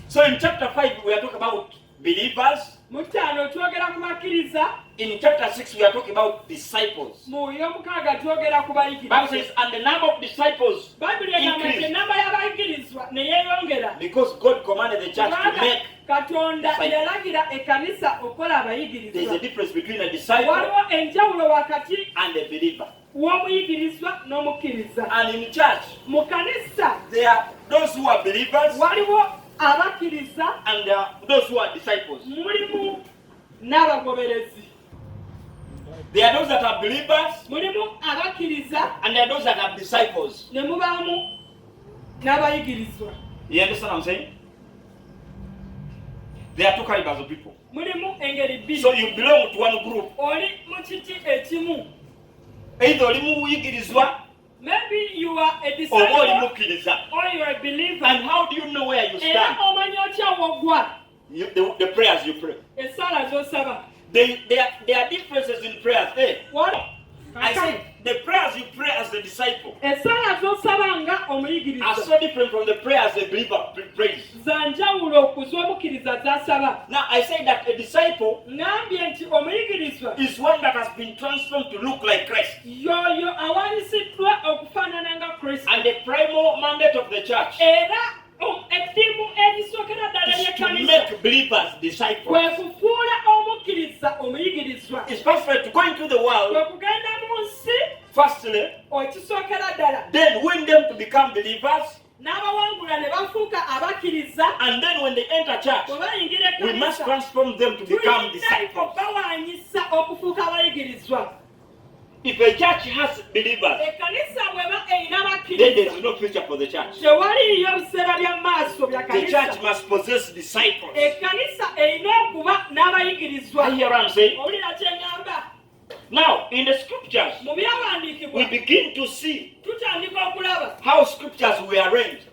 So in chapter 5 we are talking about believers. Mu ttaano twogera ku bakkiriza. In chapter 6 we are talking about disciples. Mu y'omukaaga twogera ku bayigiriza. Bible says, and the number of disciples increased. Enamba y'abayigirizwa ne yeeyongera. Because God commanded the church to make. Katonda yalagira ekkanisa okukola abayigirizwa. There is a difference between a disciple waliwo enjawulo wakati and a believer. W'omuyigirizwa n'omukkiriza. And in church, mu kanisa there are those who are believers waliwo abakkiriza and there are those who are disciples. Mulimu n'abagoberezi. There are those that are believers Mulimu abakkiriza and there are those that are disciples. ne mubaamu n'abayigirizwa. You understand what I'm saying? There are two calibers of people. Mulimu engeri bbiri. So you belong to one group. Oli mu kiti ekimu. Either oli mu buyigirizwa Maybe you are a or disciple oli mukkiriza. or you are a believer. And how do you know where you Era stand? omanyi otya w'oggwa. The prayers you pray. Essaala z'osaba. There are differences in prayers. Hey, I say the prayers you pray as a disciple Essaala z'osaba nga are omuyigiriza. so different from the prayers a believer prays. Za njawulo ku z'omukkiriza z'asaba. Now I say that a disciple Ngambye nti omuyigirizwa is one that has been transformed to look like Christ. y'oyo awanyisiddwa okufaanana nga Kristo. And the primal mandate of the church Era ettiimu erisookera ddala is to y'ekkanisa make believers disciples. kwe kufuula omukkiriza omuyigirizwa. It's firstly to go into the Kwe world, kugenda mu nsi firstly, ekisookera ddala. then win them to become believers, N'abawangula ne bafuuka abakkiriza. and then when they enter church, Bwe bayingira we must ekkanisa transform them to become tulina disciples. okubawaanyisa okufuuka abayigirizwa. If a church has believers, Ekkanisa bw'eba erina then there abakkiriza is no future for the church. tewaliyo biseera bya maaso bya The church kanisa. must possess disciples. Ekkanisa erina okuba n'abayigirizwa. I hear what I'm saying. Owulira kye ngamba? Now, in the scriptures, Mu byawandiikibwa we begin to see tutandika okulaba how scriptures were arranged.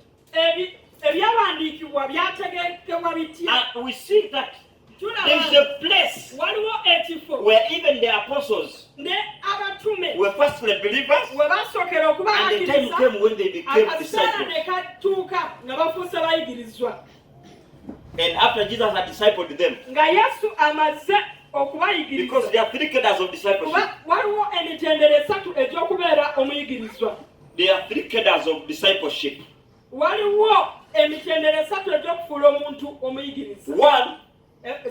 ebyawandiikibwa byategeekebwa bitya. And we see that there is Tulaba a place waliwo ekifo where even the apostles ne abatume were firstly believers, we basookera okuba and the time bakkiriza came when they became akaseera disciples. ne katuuka nga bafuuse bayigirizwa. And after Jesus had discipled them, Nga Yesu amaze because okubayigiriza. there are three cadres of discipleship. Kuba waliwo emitendera esatu egy'okubeera omuyigirizwa. There are three cadres of discipleship. Waliwo emitendera esatu egy'okufuula omuntu omuyigiriza. One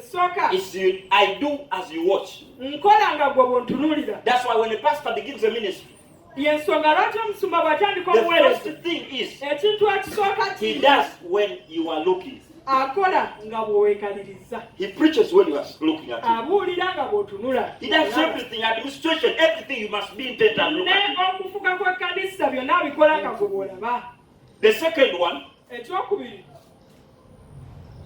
Sooka is I do as you watch. nkola nga gwe bw'ontunuulira. That's why when a pastor begins a ministry, Y'ensonga lwaki omusumba bw'atandika the obuweereza. first thing is Ekintu ekisooka he ki does when you are looking. akola nga bw'oweekaliriza. He preaches when you are looking at him. Abuulira nga bw'otunula. He does everything, administration, everything you must be intent and look Ne at him. okufuga kw'ekkanisa byonna abikola nga gwe bw'olaba. The second one, Ekyokubiri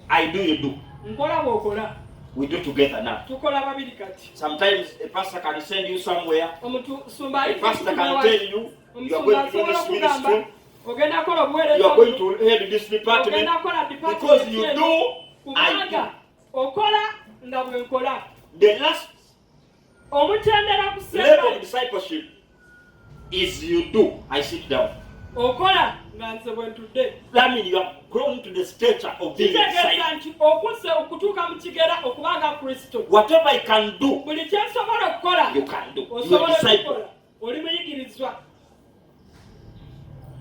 I do, you do. nkola bw'okola. We do together now. Tukola babiri kati. Sometimes a pastor can send you somewhere. Omusumba A pastor can tell you, you are going to do this ministry, ogenda kola you obuweereza are going to head this department, ogenda kola because you do, I kubanga okola nga bwe nkola. The last Omutendera level of kusemba discipleship is you do, I sit down. okola nga nze bwe ntudde. That means you have grown to the stature of being a Kitegeeza disciple. nti okusse okutuuka mu kigera okubanga Kristo. Whatever I can do, Buli kye nsobola okukola you can do. You are a osobola disciple. okukola. Oli muyigirizwa.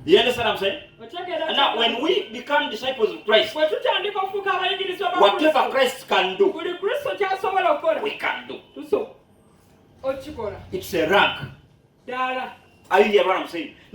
You understand what I'm saying? Otegeera And now, when we become disciples of Christ, bwe tutandika okufuuka abayigirizwa ba whatever Kristo, Christ can do, buli Kristo ky'asobola okukola we can do. tuso okikola. It's a rank. Ddala. Are you hearing what I'm saying?